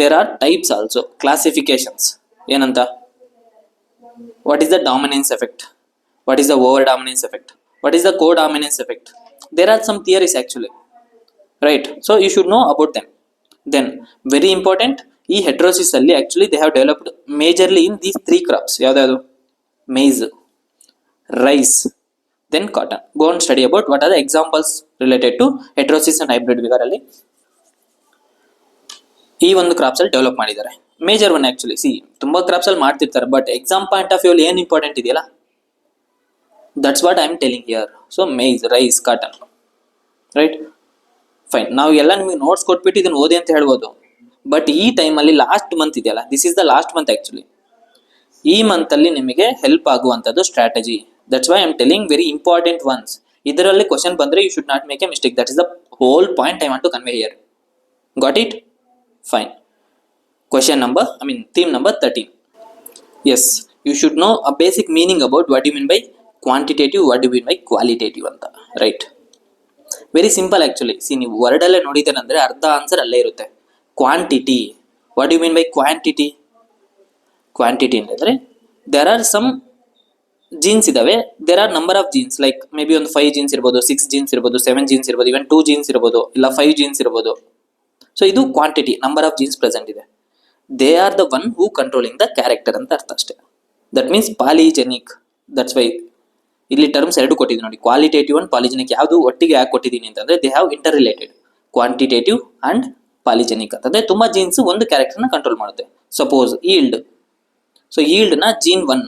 there are types also, classifications. ಏನಂತ? What is the dominance effect? What is the over dominance effect? What is the co dominance effect? There are some theories actually, right? So you should know about them. Then very important, ಈ heterosis ಅಲ್ಲಿ actually they have developed majorly in these 3 crops. ಯಾವ್ದಾದ್ರು? Maize, rice, then cotton. Go and study about what are the examples related to heterosis and hybrid vigour ಅಲ್ಲಿ ಈ ಒಂದು crops ಅಲ್ಲಿ develop ಮಾಡಿದ್ದಾರೆ. Major one actually. See, ತುಂಬಾ crops ಅಲ್ಲಿ ಮಾಡ್ತಿರ್ತಾರೆ, but exam point of view ಅಲ್ಲಿ ಏನ್ ಇಂಪಾರ್ಟೆಂಟ್ ಇದೆಯಲ್ಲ, that's what I am telling here. So maize, rice, cotton, right? Fine. ನಾವು ಎಲ್ಲ ನಿಮಗೆ ನೋಟ್ಸ್ ಕೊಟ್ಬಿಟ್ಟು ಇದನ್ನ ಓದಿ ಅಂತ ಹೇಳ್ಬೋದು, ಬಟ್ ಈ ಟೈಮಲ್ಲಿ ಲಾಸ್ಟ್ ಮಂತ್ ಇದೆಯಲ್ಲ, this is the last month actually. ಈ ಮಂತ್ ಅಲ್ಲಿ ನಿಮಗೆ ಹೆಲ್ಪ್ ಆಗುವಂಥದ್ದು strategy. That's why I am telling very important ones. ಇದರಲ್ಲಿ ಕ್ವಶನ್ ಬಂದ್ರೆ you should not make a mistake. That is the whole point I want to convey here. Got it? Fine. Question number, theme number 13. Yes, you should know a basic meaning about what you mean by quantitative, what you mean by qualitative ಅಂತ, right? Very simple actually. See, ನೀವು word ಅಲ್ಲೇ ನೋಡಿದ್ದೇನೆಂದ್ರೆ ಅರ್ಧ answer ಅಲ್ಲೇ ಇರುತ್ತೆ. Quantity, what you mean by quantity? Quantity ಅಂತಂದ್ರೆ there are some genes ಇದಾವೆ, there are number of genes, like maybe ಒಂದು 5 ಜೀನ್ಸ್ ಇರ್ಬೋದು, 6 ಜೀನ್ಸ್ ಇರ್ಬೋದು, 7 ಜೀನ್ಸ್ ಇರ್ಬೋದು, ಇವನ್ 2 ಜೀನ್ಸ್ ಇರ್ಬೋದು, ಇಲ್ಲ 5 ಜೀನ್ಸ್ ಇರ್ಬೋದು. ಸೊ ಇದು quantity, number of genes present ಇದೆ. They are the one who controlling the character ಅಂತ ಅರ್ಥ ಅಷ್ಟೇ. That means polygenic. That's why ಇಲ್ಲಿ ಟರ್ಮ್ಸ್ 2 ಕೊಟ್ಟಿದ್ದೀನಿ ನೋಡಿ, ಕ್ವಾಲಿಟೇಟಿವ್ ಅಂಡ್ ಪಾಲಿಜೆನಿಕ್. ಯಾವುದು ಒಟ್ಟಿಗೆ ಯಾಕೆ ಕೊಟ್ಟಿದ್ದೀನಿ ಅಂತಂದ್ರೆ they have interrelated. Quantitative and polygenic ಅಂತಂದ್ರೆ ತುಂಬಾ ಜೀನ್ಸ್ ಒಂದು ಕ್ಯಾರೆಕ್ಟರ್ನ ಕಂಟ್ರೋಲ್ ಮಾಡುತ್ತೆ. Suppose yield. ಸೊ yield ನ gene 1,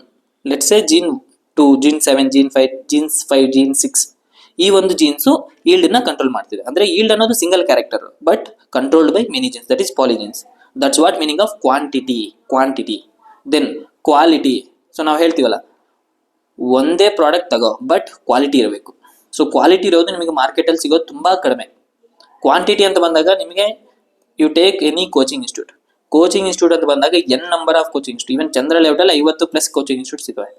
let's say gene 2, gene 7, gene 5, gene 5, gene 6, ಈ ಒಂದು ಜೀನ್ಸು yield ನ ಕಂಟ್ರೋಲ್ ಮಾಡ್ತಿದೆ. ಅಂದ್ರೆ yield ಅನ್ನೋದು single character but controlled by many genes, that is polygenes. That's what meaning of quantity. Then quality. So ನಾವು ಹೇಳ್ತೀವಲ್ಲ, ಒಂದೇ ಪ್ರಾಡಕ್ಟ್ ತಗೋ ಬಟ್ ಕ್ವಾಲಿಟಿ ಇರಬೇಕು. ಸೊ ಕ್ವಾಲಿಟಿ ಇರೋದು ನಿಮಗೆ ಮಾರ್ಕೆಟಲ್ಲಿ ಸಿಗೋದು ತುಂಬಾ ಕಡಿಮೆ. ಕ್ವಾಂಟಿಟಿ ಅಂತ ಬಂದಾಗ ನಿಮಗೆ you take any coaching institute ಅಂತ ಬಂದಾಗ an number of coaching institute, even ಚಂದ್ರ ಲೆವೆಲ್ 50+ ಕೋಚಿಂಗ್ ಇನ್ಸ್ಟಿಟ್ಯೂಟ್ಸ್ ಇದಾವೆ,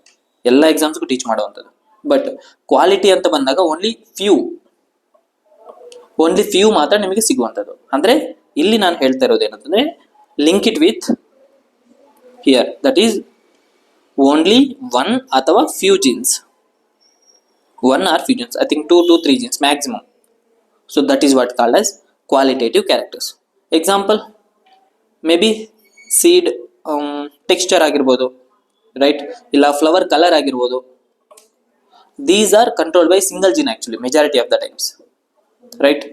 ಎಲ್ಲ ಎಕ್ಸಾಮ್ಸ್ಗೂ ಟೀಚ್ ಮಾಡುವಂಥದ್ದು. ಬಟ್ ಕ್ವಾಲಿಟಿ ಅಂತ ಬಂದಾಗ ಓನ್ಲಿ ಫ್ಯೂ ಮಾತ್ರ ನಿಮಗೆ ಸಿಗುವಂಥದ್ದು. ಅಂದ್ರೆ ಇಲ್ಲಿ ನಾನು ಹೇಳ್ತಾ ಇರೋದು ಏನಂತಂದ್ರೆ, link it with here, that is only 1 ಅಥವಾ few jeans, 1 or few genes, I think 2 to 3 genes maximum. So that is what called as qualitative characters. Example, maybe seed texture ಆಗಿರ್ಬೋದು, ರೈಟ್, ಇಲ್ಲ ಫ್ಲವರ್ ಕಲರ್ ಆಗಿರ್ಬೋದು. These are controlled by single gene actually majority of the times, right?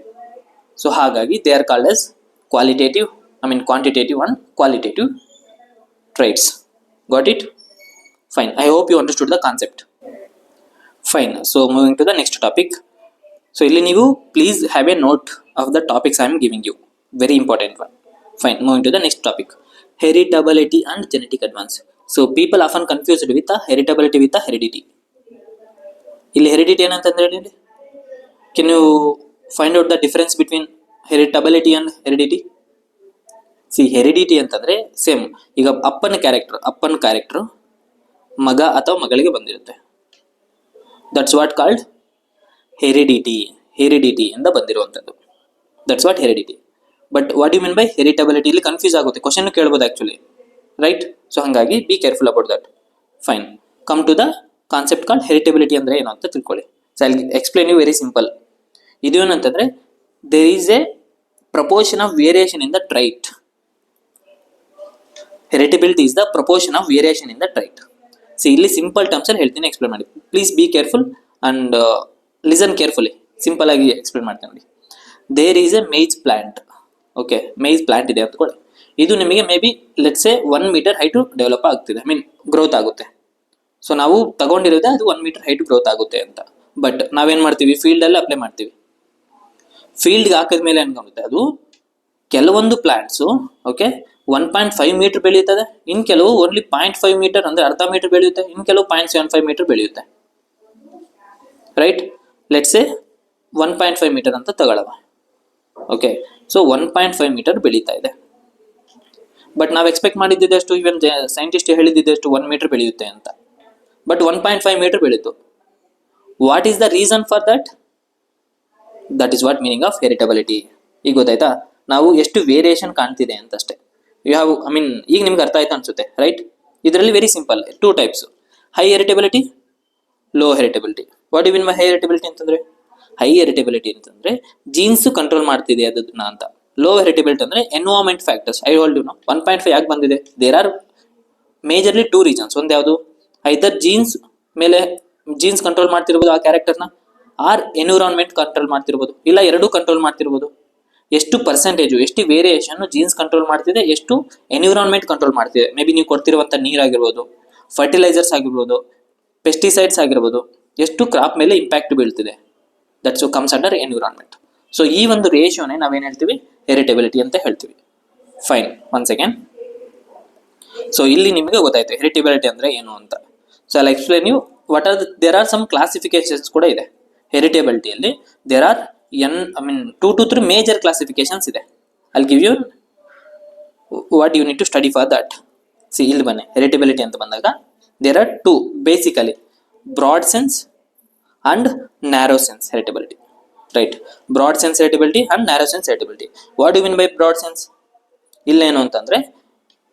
So ಹಾಗಾಗಿ they are called as quantitative and qualitative traits. Got it? Fine. I hope you understood the concept. Fine. So moving to the next topic. So ಇಲ್ಲಿ ನೀವು please have a note of the topics I am giving you. Very important one. Fine. Moving to the next topic. Heritability and genetic advance. So people often confused with the heritability with the heredity. ಇಲ್ಲಿ heredity ಏನಂತಂದ್ರೆ ಹೇಳಿ, can you find out the difference between heritability and heredity? See, heredity ಅಂತಂದ್ರೆ same, ಈಗ ಅಪ್ಪನ character ಮಗ ಅಥವಾ ಮಗಳಿಗೆ ಬಂದಿರುತ್ತೆ. ದಟ್ಸ್ ವಾಟ್ ಕಾಲ್ಡ್ ಹೆರಿಡಿಟಿ ಇಂದ ಬಂದಿರುವಂಥದ್ದು. That's what heredity. But what you mean by heritability, ಇಲ್ಲಿ ಕನ್ಫ್ಯೂಸ್ ಆಗುತ್ತೆ, ಕ್ವಶನ್ ಕೇಳ್ಬೋದು ಆಕ್ಚುಲಿ, ರೈಟ್? ಸೊ ಹಾಗಾಗಿ be careful about that. Fine. Come to the concept called heritability ಅಂದ್ರೆ ಏನು ಅಂತ ತಿಳ್ಕೊಳ್ಳಿ. So I explain you very simple. ಇದು ಏನಂತಂದ್ರೆ, there is a proportion of variation in the trait. Heritability is the proportion of variation in the trait. So ಇಲ್ಲಿ simple terms ಅಲ್ಲಿ ಹೇಳ್ತೀನಿ, explain ಮಾಡಿ. Please be careful and listen carefully. Simple ಆಗಿ explain ಮಾಡ್ತೀನಿ ನೋಡಿ. There is a maize plant. Okay, maize plant ಇದೆ ಅಂದ್ಕೊಳ್ಳಿ. ಇದು ನಿಮಗೆ may be let's say 1 metre height develop ಆಗ್ತಿದೆ, ಗ್ರೋತ್ ಆಗುತ್ತೆ. ಸೊ ನಾವು ತಗೊಂಡಿರೋದೇ ಅದು 1 ಮೀಟರ್ ಹೈಟ್ ಗ್ರೋತ್ ಆಗುತ್ತೆ ಅಂತ. ಬಟ್ ನಾವೇನ್ ಮಾಡ್ತೀವಿ, ಫೀಲ್ಡ್ ಅಲ್ಲಿ ಅಪ್ಲೈ ಮಾಡ್ತೀವಿ. ಫೀಲ್ಡ್ಗೆ ಹಾಕಿದ್ಮೇಲೆ ಏನಾಗುತ್ತೆ, ಅದು ಕೆಲವೊಂದು ಪ್ಲಾಂಟ್ಸು ಓಕೆ 1.5 ಮೀಟರ್ ಬೆಳೆಯುತ್ತದೆ, ಇನ್ ಕೆಲವು ಓನ್ಲಿ 0.5 ಮೀಟರ್ ಅಂದ್ರೆ ಅರ್ಧ ಮೀಟರ್ ಬೆಳೆಯುತ್ತೆ, ಇನ್ ಕೆಲವು 0.75 ಮೀಟರ್ ಬೆಳೆಯುತ್ತೆ, ರೈಟ್? ಲೆಟ್ಸ್ ಸೇ 1.5 ಮೀಟರ್ ಅಂತ ತಗೊಳ್ಳವ. ಓಕೆ, ಸೊ 1.5 ಮೀಟರ್ ಬೆಳೀತಾ ಇದೆ. ಬಟ್ ನಾವು ಎಕ್ಸ್ಪೆಕ್ಟ್ ಮಾಡಿದ್ದಷ್ಟು, ಇವನ್ ಸೈಂಟಿಸ್ಟ್ ಹೇಳಿದ್ದಷ್ಟು 1 ಮೀಟರ್ ಬೆಳೆಯುತ್ತೆ ಅಂತ. ಬಟ್ 1.5 ಮೀಟರ್ ಬೆಳೀತು. What is the reason for that? That is what meaning of heritability. ಈಗ ಗೊತ್ತಾಯ್ತಾ, ನಾವು ಎಷ್ಟು ವೇರಿಯೇಷನ್ ಕಾಣ್ತಿದೆ ಅಂತ ಅಷ್ಟೇ. ಯು ಹ್ಯಾವ್ ಈಗ ನಿಮ್ಗೆ ಅರ್ಥ ಆಯ್ತು ಅನ್ಸುತ್ತೆ, ರೈಟ್? ಇದರಲ್ಲಿ very simple, 2 types, high heritability, low heritability. What you mean by high heritability ಅಂತಂದ್ರೆ, ಹೈ ಹೆರಿಟಬಿಲಿಟಿ ಅಂತಂದ್ರೆ ಜೀನ್ಸ್ ಕಂಟ್ರೋಲ್ ಮಾಡ್ತಿದೆ ಅದನ್ನ ಅಂತ. ಲೋ ಹೆರಿಟಬಿಲಿಟಿ ಅಂದ್ರೆ environment factors. I hold you know 1.5 ಯಾಕೆ ಬಂದಿದೆ? There are majorly 2 reasons. ಒಂದು ಯಾವುದು, ಐದರ್ ಜೀನ್ಸ್ ಕಂಟ್ರೋಲ್ ಮಾಡ್ತಿರ್ಬೋದು ಆ ಕ್ಯಾರೆಕ್ಟರ್ನ, ಆರ್ ಎನ್ವಿರಾನ್ಮೆಂಟ್ ಕಂಟ್ರೋಲ್ ಮಾಡ್ತಿರ್ಬೋದು, ಇಲ್ಲ ಎರಡೂ ಕಂಟ್ರೋಲ್ ಮಾಡ್ತಿರ್ಬೋದು. ಎಷ್ಟು ಪರ್ಸೆಂಟೇಜು, ಎಷ್ಟು ವೇರಿಯೇಷನ್ ಜೀನ್ಸ್ ಕಂಟ್ರೋಲ್ ಮಾಡ್ತಿದೆ, ಎಷ್ಟು ಎನ್ವಿರಾನ್ಮೆಂಟ್ ಕಂಟ್ರೋಲ್ ಮಾಡ್ತಿದೆ. ಮೇ ಬಿ ನೀವು ಕೊಡ್ತಿರುವಂಥ ನೀರಾಗಿರ್ಬೋದು, ಫರ್ಟಿಲೈಸರ್ಸ್ ಆಗಿರ್ಬೋದು, ಪೆಸ್ಟಿಸೈಡ್ಸ್ ಆಗಿರ್ಬೋದು, ಎಷ್ಟು ಕ್ರಾಪ್ ಮೇಲೆ ಇಂಪ್ಯಾಕ್ಟ್ ಬೀಳ್ತಿದೆ. That's comes under environment. So ಈ ಒಂದು ರೇಷಿಯೋನೇ ನಾವೇನು ಹೇಳ್ತೀವಿ, ಹೆರಿಟಬಿಲಿಟಿ ಅಂತ ಹೇಳ್ತೀವಿ. Fine, one second. ಸೊ ಇಲ್ಲಿ ನಿಮಗೆ ಗೊತ್ತಾಯ್ತು ಹೆರಿಟಬಿಲಿಟಿ ಅಂದ್ರೆ ಏನು ಅಂತ. So I explain you what are there are some classifications ಕೂಡ ಇದೆ ಹೆರಿಟಬಿಲಿಟಿಯಲ್ಲಿ. There are 2 to 3 major classifications ಇದೆ. I'll give you what you need to study for that. See, ಇಲ್ಲಿ ಬನ್ನಿ, ಹೆರಿಟಬಿಲಿಟಿ ಅಂತ ಬಂದಾಗ there are 2 basically, broad sense and narrow sense heritability, right? Broad sense heritability and narrow sense heritability. What you mean by broad sense? ಇಲ್ಲೇನು ಅಂತಂದ್ರೆ,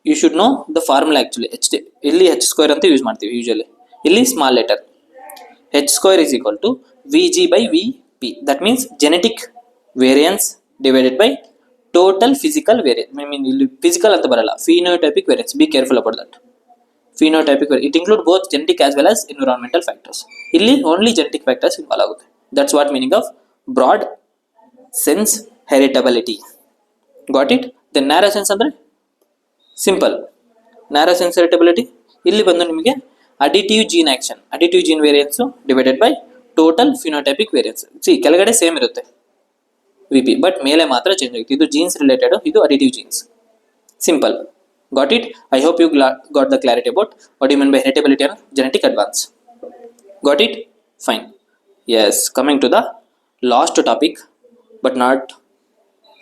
you should know the formula. Actually ಇಲ್ಲಿ H² ಅಂತ use ಮಾಡ್ತೀವಿ usually. ಇಲ್ಲಿ small letter H² is equal to Vg by Vp. That means genetic variance divided by total physical variance. ಇಲ್ಲಿ physical ಅಂತ ಬರಲ್ಲ, phenotypic variance. Be careful about that. Phenotypic variance, it include both genetic as well as environmental factors. ಇಲ್ಲಿ only genetic factors involve ಆಗುತ್ತೆ. That's what meaning of broad sense heritability. Got it? Then narrow sense ಅಂದ್ರೆ simple. Narrow sensitivity ಇಲ್ಲಿ ಬಂದು ನಿಮಗೆ additive gene action, additive gene variance divided by total phenotypic variance. ಕೆಳಗಡೆ same ಇರುತ್ತೆ VP, but ಮೇಲೆ ಮಾತ್ರ change ಆಗುತ್ತೆ. ಇದು ಜೀನ್ಸ್ ರಿಲೇಟೆಡ್, ಇದು additive genes. Simple. Got it? I hope you got the clarity about what you mean by heritability and genetic advance. Got it? Fine. Yes, coming to the last topic, but not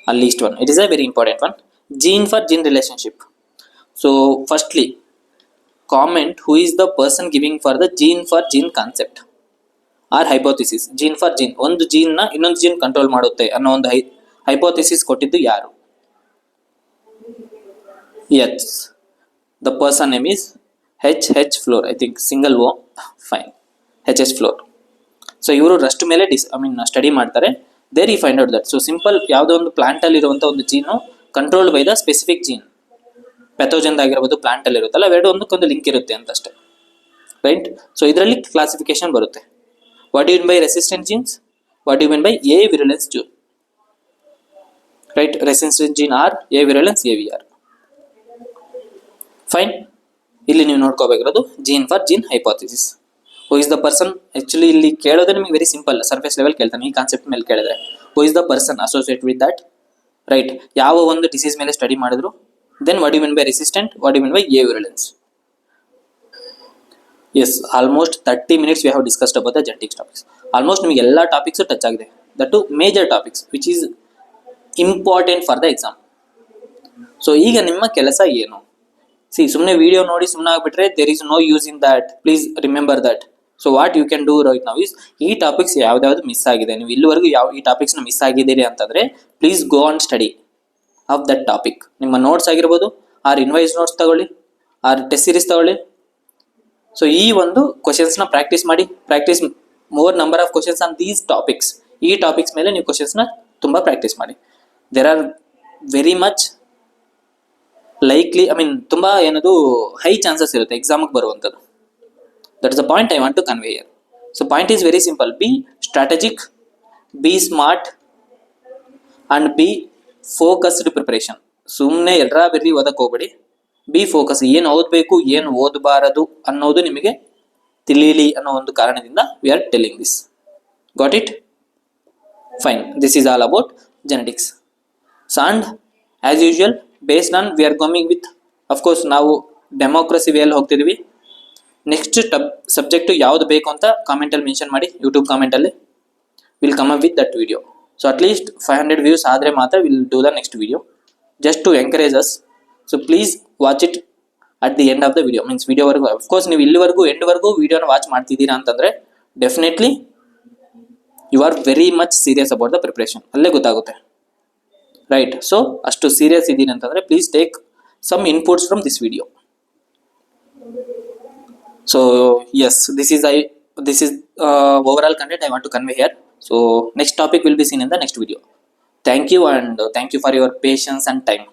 a least one. It is a very important one. Gene for gene relationship. So, firstly, comment who is the person giving for the gene for gene concept or hypothesis. Gene for gene. ಒಂದು gene ನ ಇನ್ನೊಂದು gene control ಮಾಡುತ್ತೆ ಅನ್ನೋ ಒಂದು hypothesis ಕೊಟ್ಟಿದ್ದು ಯಾರು? Yes, the person name is H. Flor. I think single O. Fine. H. Flor. So ಇವರು rust ಮೇಲೆ ಸ್ಟಡಿ ಮಾಡ್ತಾರೆ. ದೇರ್ ಈ find out that. So simple, ಯಾವುದೋ ಒಂದು ಪ್ಲಾಂಟ್ ಅಲ್ಲಿ ಇರುವಂಥ ಒಂದು gene controlled by the specific gene. Pathogen ಆಗಿರ್ಬೋದು, ಪ್ಲಾಂಟ್ ಅಲ್ಲಿ ಇರುತ್ತಲ್ಲ, ಅವೆರಡು ಒಂದಕ್ಕೊಂದು ಲಿಂಕ್ ಇರುತ್ತೆ ಅಂತ ಅಷ್ಟೇ, ರೈಟ್? ಸೊ ಇದರಲ್ಲಿ ಕ್ಲಾಸಿಫಿಕೇಶನ್ ಬರುತ್ತೆ. What you mean by resistant genes, what you mean by avirulence gene, right? Resistant gene R, avirulence AVR. Fine. ಇಲ್ಲಿ ನೀವು ನೋಡ್ಕೋಬೇಕಿರೋದು gene for gene hypothesis. Who is the person? Actually ಇಲ್ಲಿ ಕೇಳೋದೇ ನಿಮಗೆ very simple, surface level ಕೇಳ್ತಾನೆ. ಈ concept ಮೇಲೆ ಕೇಳಿದ್ರೆ who is the person associate with that, right? ಯಾವ ಒಂದು ಡಿಸೀಸ್ ಮೇಲೆ ಸ್ಟಡಿ ಮಾಡಿದ್ರು. Then what you mean by resistant, what you mean by avirulence. Yes, almost 30 minutes we have discussed about the genetics topics. Almost ನಿಮಗೆ ಎಲ್ಲ topics touch ಆಗಿದೆ. That two major topics which is important for the exam. So ಈಗ ನಿಮ್ಮ ಕೆಲಸ ಏನು? ಸುಮ್ಮನೆ video ನೋಡಿ ಸುಮ್ಮನೆ ಆಗ್ಬಿಟ್ರೆ there is no use in that. Please remember that. So what you can do right now is, ಈ ಟಾಪಿಕ್ಸ್ ಯಾವ್ದಾವ್ದು ಮಿಸ್ ಆಗಿದೆ, ನೀವು ಇಲ್ಲಿವರೆಗೂ ಈ ಟಾಪಿಕ್ಸ್ನ ಮಿಸ್ ಆಗಿದ್ದೀರಿ ಅಂತಂದ್ರೆ please go on study of that topic. ನಿಮ್ಮ ನೋಟ್ಸ್ ಆಗಿರ್ಬೋದು, ಆರ್ ಇನ್ವೈಸ್ ನೋಟ್ಸ್ ತಗೊಳ್ಳಿ, ಆರ್ ಟೆಸ್ಟ್ ಸೀರೀಸ್ ತಗೊಳ್ಳಿ. ಸೊ ಈ ಒಂದು ಕ್ವಶನ್ಸ್ನ ಪ್ರಾಕ್ಟೀಸ್ ಮಾಡಿ. Practice more number of questions on these topics. ಈ ಟಾಪಿಕ್ಸ್ ಮೇಲೆ ನೀವು ಕ್ವಶನ್ಸ್ನ ತುಂಬ ಪ್ರಾಕ್ಟೀಸ್ ಮಾಡಿ. There are very much likely, ತುಂಬ ಏನದು ಹೈ ಚಾನ್ಸಸ್ ಇರುತ್ತೆ ಎಕ್ಸಾಮಿಗೆ ಬರುವಂಥದ್ದು. That is the point I want to convey here. So point is very simple. Be strategic, be smart and be focused preparation. ಸುಮ್ಮನೆ ಎಲ್ಲರ ಬೆರ್ರಿ ಓದಕ್ಕೆ ಹೋಗ್ಬೇಡಿ. B focus. ಏನು ಓದಬೇಕು, ಏನು ಓದಬಾರದು ಅನ್ನೋದು ನಿಮಗೆ ತಿಳಿಯಲಿ ಅನ್ನೋ ಒಂದು ಕಾರಣದಿಂದ we are telling this. Got it? Fine. This is all about genetics. And as usual based on we are coming with, of course ನಾವು ಡೆಮೋಕ್ರಸಿ ವೇಯಲ್ಲಿ ಹೋಗ್ತಿದ್ವಿ. ನೆಕ್ಸ್ಟ್ ಸಬ್ಜೆಕ್ಟು ಯಾವ್ದು ಬೇಕು ಅಂತ ಕಾಮೆಂಟಲ್ಲಿ ಮೆನ್ಷನ್ ಮಾಡಿ, ಯೂಟ್ಯೂಬ್ ಕಾಮೆಂಟಲ್ಲಿ. Will come up with that video. So at least 500 views ಆದರೆ ಮಾತ್ರ will do the next video, just to encourage us. So please watch it at the end of the video. Means ವಿಡಿಯೋವರೆಗೂ. Of course ನೀವು ಇಲ್ಲಿವರೆಗೂ ಎಂಡ್ವರೆಗೂ ವಿಡಿಯೋನ watch ಮಾಡ್ತಿದ್ದೀರಾ ಅಂತಂದರೆ definitely you are very much serious about the preparation. ಅಲ್ಲೇ ಗೊತ್ತಾಗುತ್ತೆ, right? So ಅಷ್ಟು ಸೀರಿಯಸ್ ಇದ್ದೀನಿ ಅಂತಂದರೆ please take some inputs from this video. So yes, this is overall content I want to convey here. So next topic will be seen in the next video. Thank you, and thank you for your patience and time.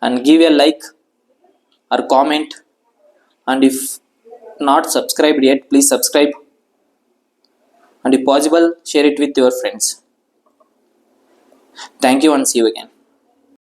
And give a like or comment, and if not subscribed yet, please subscribe, and if possible share it with your friends. Thank you and see you again.